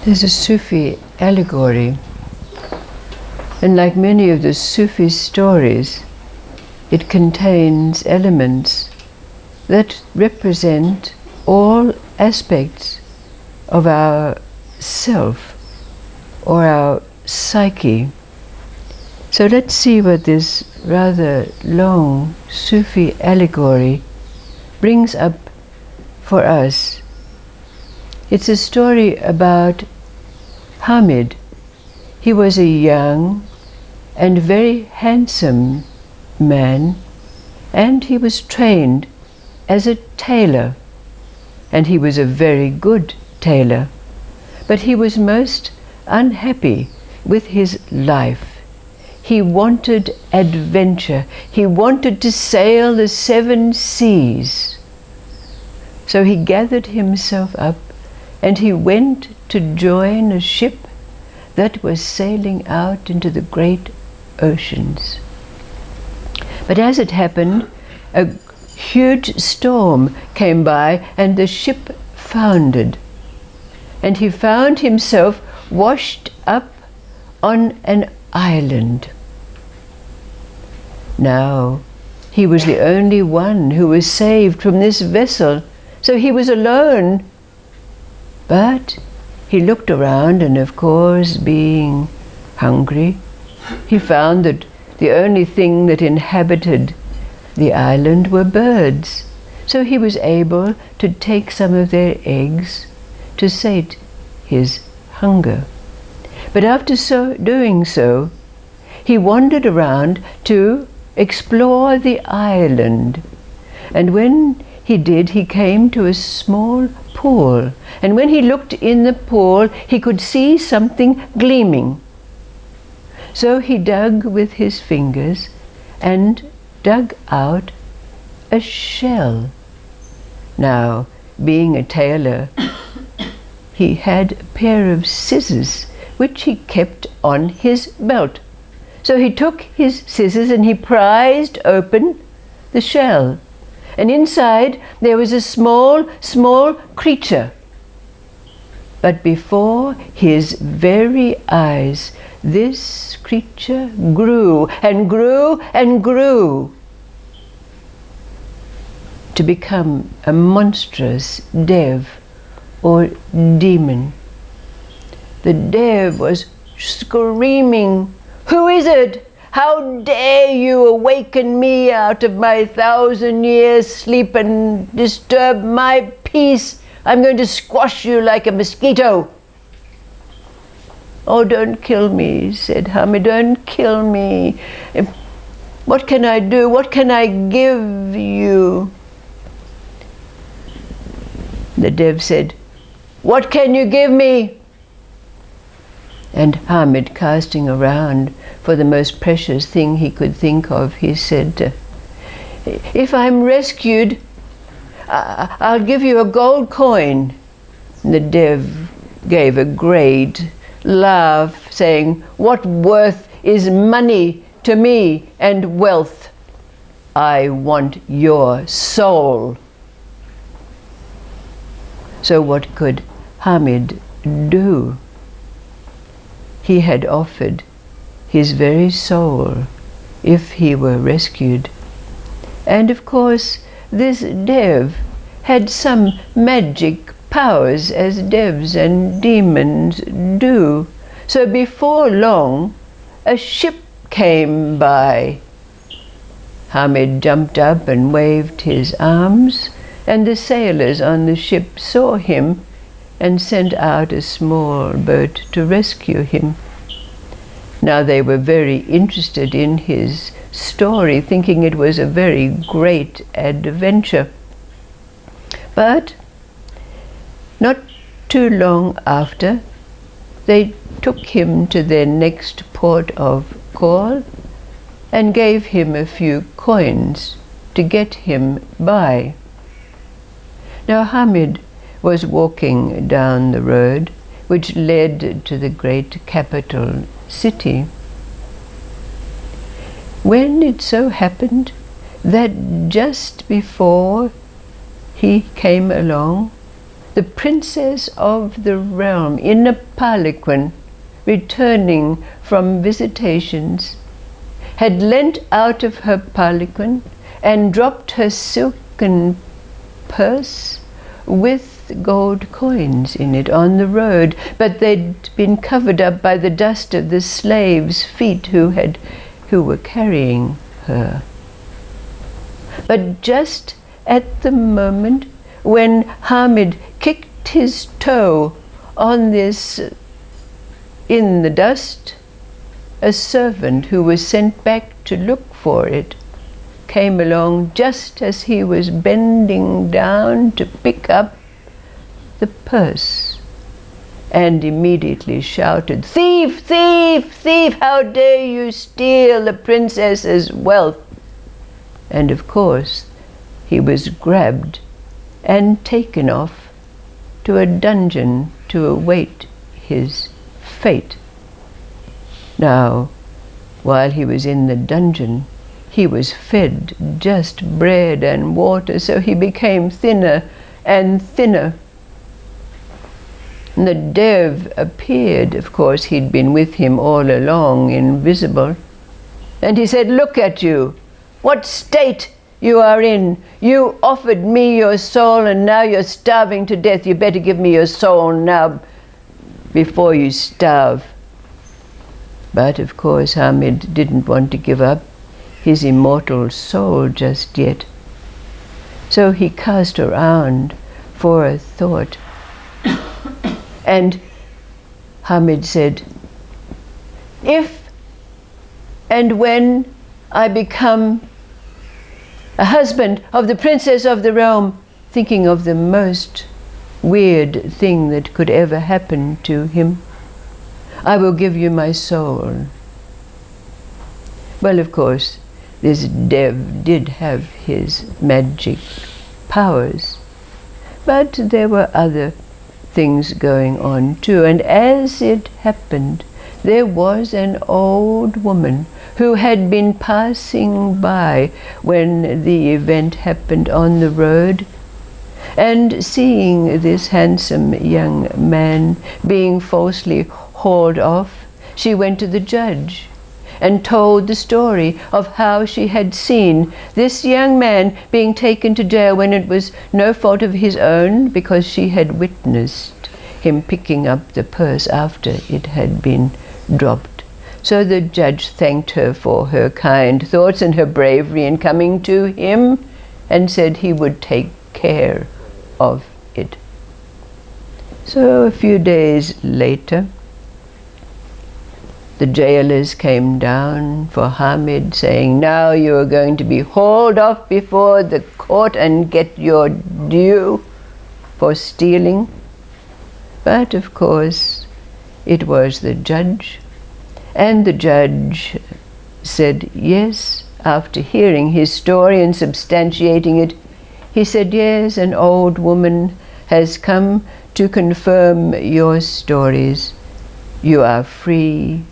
There's a Sufi allegory, and like many of the Sufi stories, it contains elements that represent all aspects of our self or our psyche. So let's see what this rather long Sufi allegory brings up for us. It's a story about Hamid. He was a young and very handsome man, and he was trained as a tailor, and he was a very good tailor, but he was most unhappy with his life. He wanted adventure. He wanted to sail the 7 seas. So he gathered himself up and he went to join a ship that was sailing out into the great oceans. But as it happened, a huge storm came by and the ship foundered. And he found himself washed up on an island. Now, he was the only one who was saved from this vessel, so he was alone. But he looked around, and of course, being hungry, he found that the only thing that inhabited the island were birds. So he was able to take some of their eggs to sate his hunger. But after doing so, he wandered around to explore the island. And when he did, he came to a small pool. And when he looked in the pool, he could see something gleaming. So he dug with his fingers and dug out a shell. Now, being a tailor, he had a pair of scissors which he kept on his belt. So he took his scissors and he prized open the shell. And inside there was a small creature. But before his very eyes, this creature grew and grew and grew to become a monstrous dev or demon. The dev was screaming, "Who is it? How dare you awaken me out of my 1,000 years sleep and disturb my peace? I'm going to squash you like a mosquito." "Oh, don't kill me," said Hamid, "don't kill me. What can I do? What can I give you?" The dev said, "What can you give me?" And Hamid, casting around for the most precious thing he could think of, he said, "If I'm rescued, I'll give you a gold coin." And the dev gave a great laugh, saying, "What worth is money to me and wealth? I want your soul." So what could Hamid do? He had offered his very soul if he were rescued. And of course, this dev had some magic powers, as devs and demons do. So before long, a ship came by. Hamid jumped up and waved his arms, and the sailors on the ship saw him and sent out a small boat to rescue him. Now they were very interested in his story, thinking it was a very great adventure. But not too long after, they took him to their next port of call and gave him a few coins to get him by. Now Hamid was walking down the road which led to the great capital city, when it so happened that just before he came along, the princess of the realm, in a palanquin, returning from visitations, had leant out of her palanquin and dropped her silken purse with gold coins in it on the road, but they'd been covered up by the dust of the slaves' feet who were carrying her. But just at the moment when Hamid kicked his toe on this in the dust, a servant who was sent back to look for it came along just as he was bending down to pick up the purse, and immediately shouted, "Thief, thief, thief, how dare you steal the princess's wealth?" And of course he was grabbed and taken off to a dungeon to await his fate. Now, while he was in the dungeon, he was fed just bread and water, so he became thinner and thinner. And the Dev appeared. Of course, he'd been with him all along, invisible. And he said, "Look at you, what state you are in. You offered me your soul and now you're starving to death. You better give me your soul now before you starve." But of course Hamid didn't want to give up his immortal soul just yet. So he cast around for a thought. And Hamid said, "If and when I become a husband of the princess of the realm," thinking of the most weird thing that could ever happen to him, "I will give you my soul." Well, of course, this Dev did have his magic powers, but there were other things going on too, and as it happened, there was an old woman who had been passing by when the event happened on the road, and seeing this handsome young man being falsely hauled off, she went to the judge and told the story of how she had seen this young man being taken to jail when it was no fault of his own, because she had witnessed him picking up the purse after it had been dropped. So the judge thanked her for her kind thoughts and her bravery in coming to him, and said he would take care of it. So a few days later, the jailers came down for Hamid, saying, "Now you are going to be hauled off before the court and get your due for stealing." But of course it was the judge, and the judge said yes. After hearing his story and substantiating it, he said, "Yes, an old woman has come to confirm your stories. You are free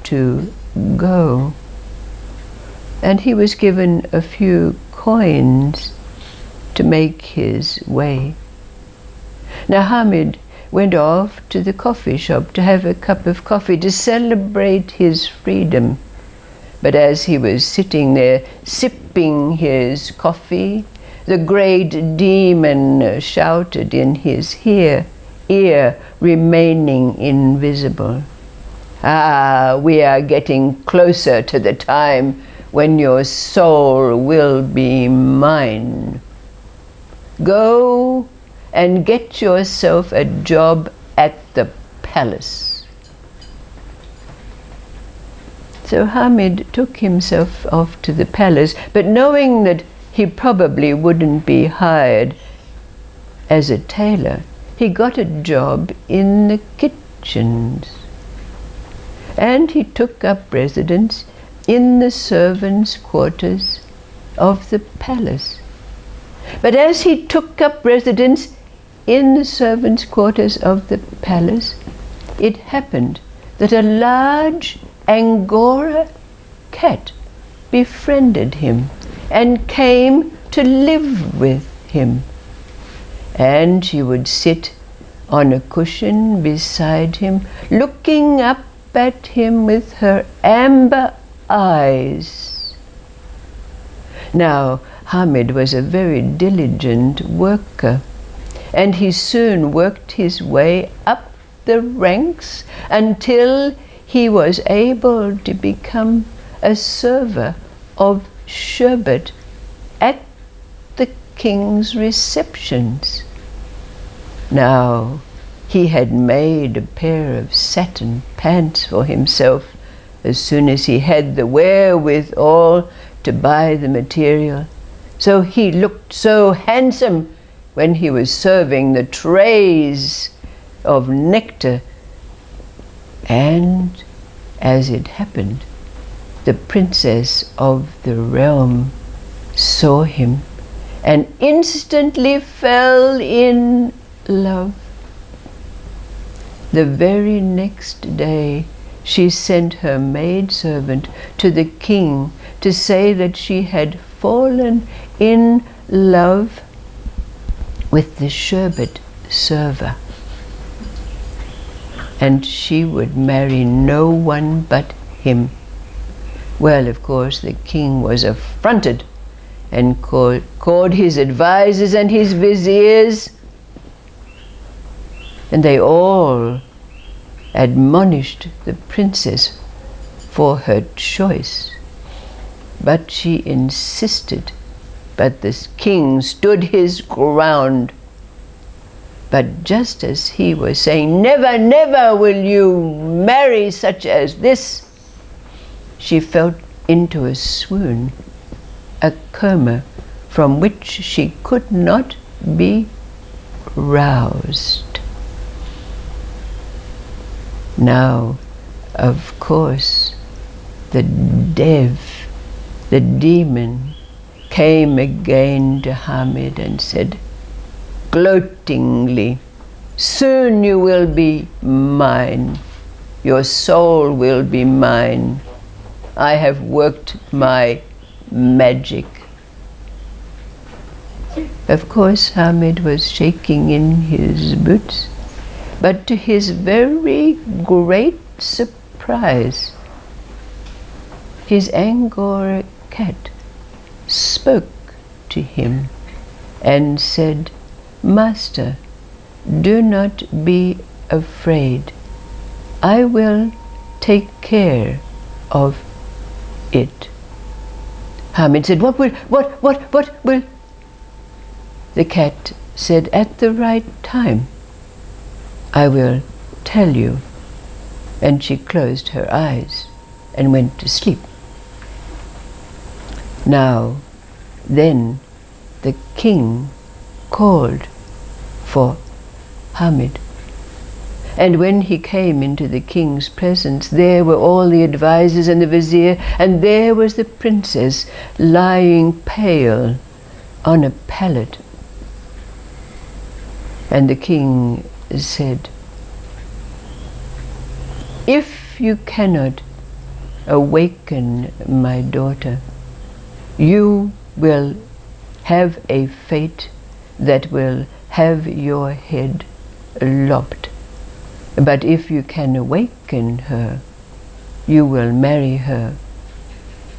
to go." And he was given a few coins to make his way. Now Hamid went off to the coffee shop to have a cup of coffee to celebrate his freedom. But as he was sitting there sipping his coffee, the great demon shouted in his ear, remaining invisible, "Ah, we are getting closer to the time when your soul will be mine. Go and get yourself a job at the palace." So Hamid took himself off to the palace, but knowing that he probably wouldn't be hired as a tailor, he got a job in the kitchens. And he took up residence in the servants' quarters of the palace. But as he took up residence in the servants' quarters of the palace, it happened that a large Angora cat befriended him and came to live with him. and she would sit on a cushion beside him, looking up at him with her amber eyes. Now, Hamid was a very diligent worker, and he soon worked his way up the ranks until he was able to become a server of sherbet at the king's receptions. Now, he had made a pair of satin pants for himself as soon as he had the wherewithal to buy the material. So he looked so handsome when he was serving the trays of nectar. And as it happened, the princess of the realm saw him and instantly fell in love. The very next day, she sent her maidservant to the king to say that she had fallen in love with the sherbet server, and she would marry no one but him. Well, of course, the king was affronted and called his advisors and his viziers, and they all admonished the princess for her choice. But she insisted, but the king stood his ground. But just as he was saying, "Never, never will you marry such as this," she fell into a swoon, a coma from which she could not be roused. Now, of course, the demon, came again to Hamid and said, gloatingly, "Soon you will be mine. Your soul will be mine. I have worked my magic." Of course, Hamid was shaking in his boots, but to his very great surprise, his Angora cat spoke to him and said, "Master, do not be afraid. I will take care of it." Hamid said, what will? The cat said, "At the right time, I will tell you." And she closed her eyes and went to sleep. Now, then the king called for Hamid. And when he came into the king's presence, there were all the advisors and the vizier, and there was the princess lying pale on a pallet. And the king said, "If you cannot awaken my daughter, you will have a fate that will have your head lopped. But if you can awaken her, you will marry her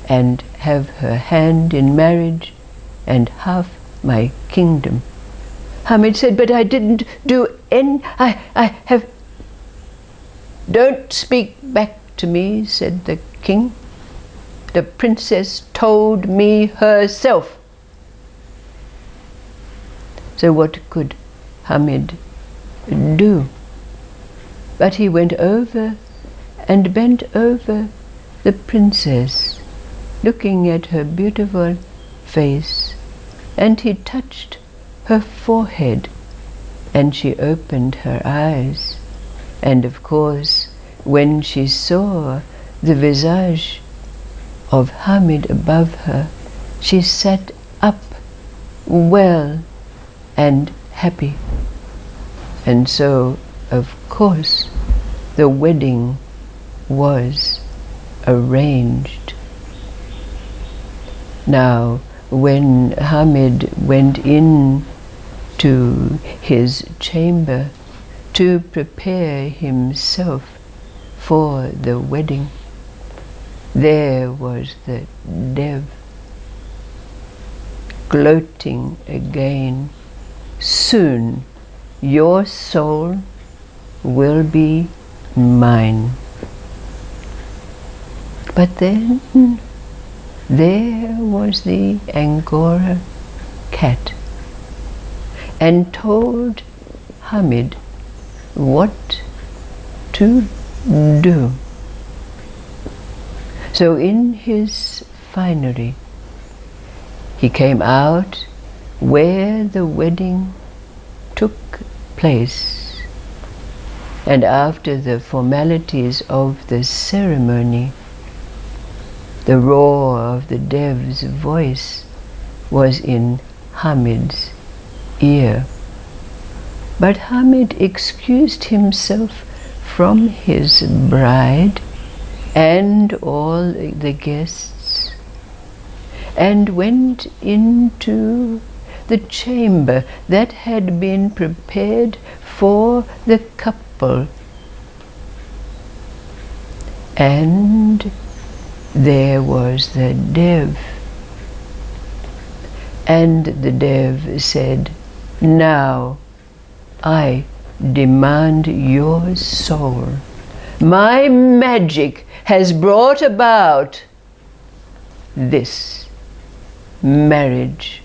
and have her hand in marriage and half my kingdom." Hamid said, "But I didn't do any, I have..." "Don't speak back to me," said the king. "The princess told me herself." So what could Hamid do? But he went over and bent over the princess, looking at her beautiful face, and he touched her forehead, and she opened her eyes. And of course, when she saw the visage of Hamid above her, she sat up well and happy. And so, of course, the wedding was arranged. Now, when Hamid went in to his chamber to prepare himself for the wedding. There was the Dev, gloating again. Soon your soul will be mine. But then there was the Angora cat, and told Hamid what to do. So in his finery, he came out where the wedding took place, and after the formalities of the ceremony, the roar of the Dev's voice was in Hamid's ear. But Hamid excused himself from his bride and all the guests, and went into the chamber that had been prepared for the couple. And there was the Dev. And the Dev said, "Now I demand your soul. My magic has brought about this marriage.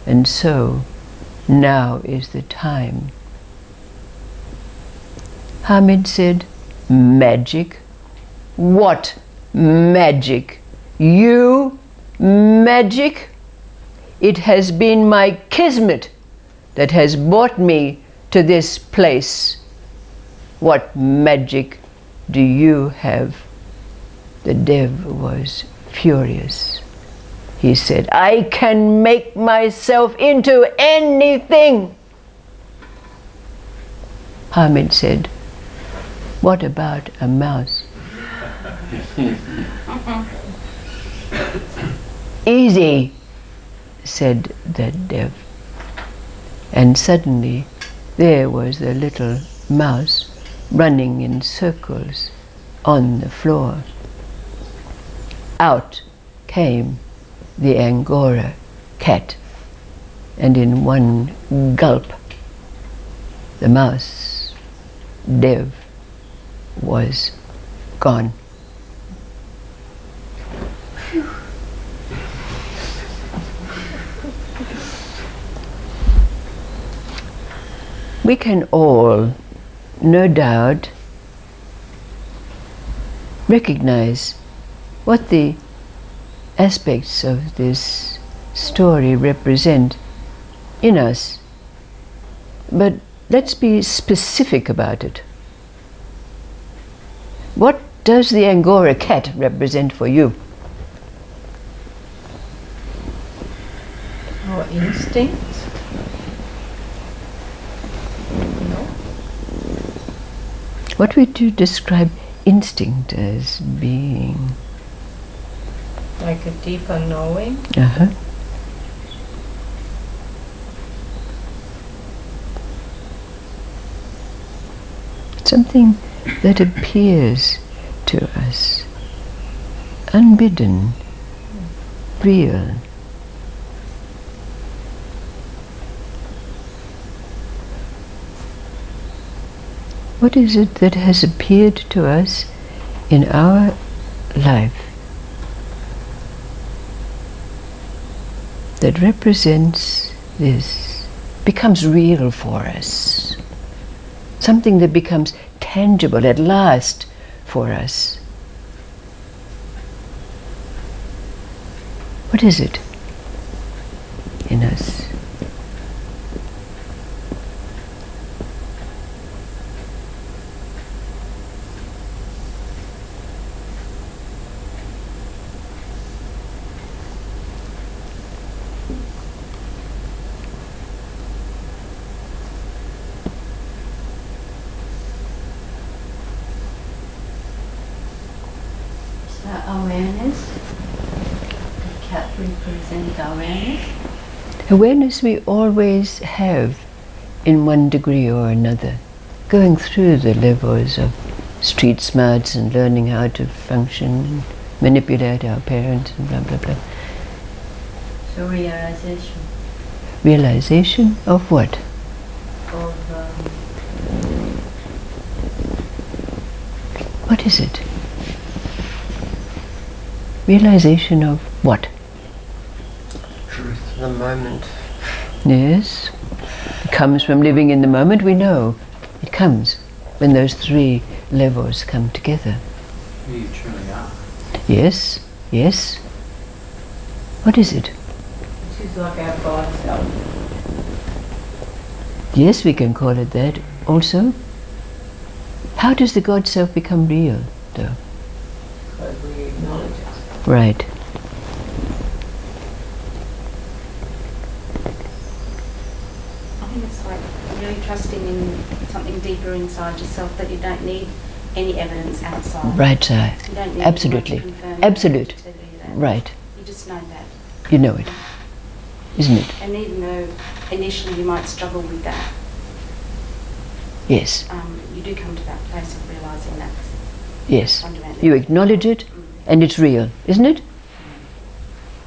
And so now is the time." Hamid said, "Magic? What magic? You magic? It has been my kismet that has brought me to this place. What magic do you have?" The Dev was furious. He said, "I can make myself into anything." Hamid said, "What about a mouse?" "Easy," said the Dev. And suddenly there was the little mouse running in circles on the floor. Out came the Angora cat, and in one gulp the mouse Dev was gone. We can all, no doubt, recognize what the aspects of this story represent in us. But let's be specific about it. What does the Angora cat represent for you? Our instinct. What would you describe instinct as being? Like a deeper knowing. Uh-huh. Something that appears to us unbidden, real. What is it that has appeared to us in our life that represents this, becomes real for us? Something that becomes tangible at last for us. What is it in us? Awareness. The cat represents awareness. Awareness we always have in one degree or another, going through the levels of street smarts and learning how to function and manipulate our parents and blah blah blah. So realization Realization of what? of What is it? Realization of what? Truth, the moment. Yes. It comes from living in the moment, we know. It comes when those three levels come together. Who you truly are. Yes, yes. What is it? Which is like our God self. Yes, we can call it that also. How does the God self become real, though? Because we acknowledge it. Right. I think it's like really trusting in something deeper inside yourself, that you don't need any evidence outside. Right, sir. You don't need Absolutely. anyone to confirm Absolute. to tell you that. Right. You just know that. You know it, isn't it? And even though initially you might struggle with that, Yes, you do come to that place of realising that's yes. fundamentally. You acknowledge it and it's real, isn't it?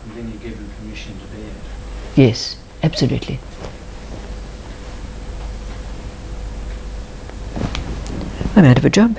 And then you're given permission to be it. Yes, absolutely. I'm out of a job.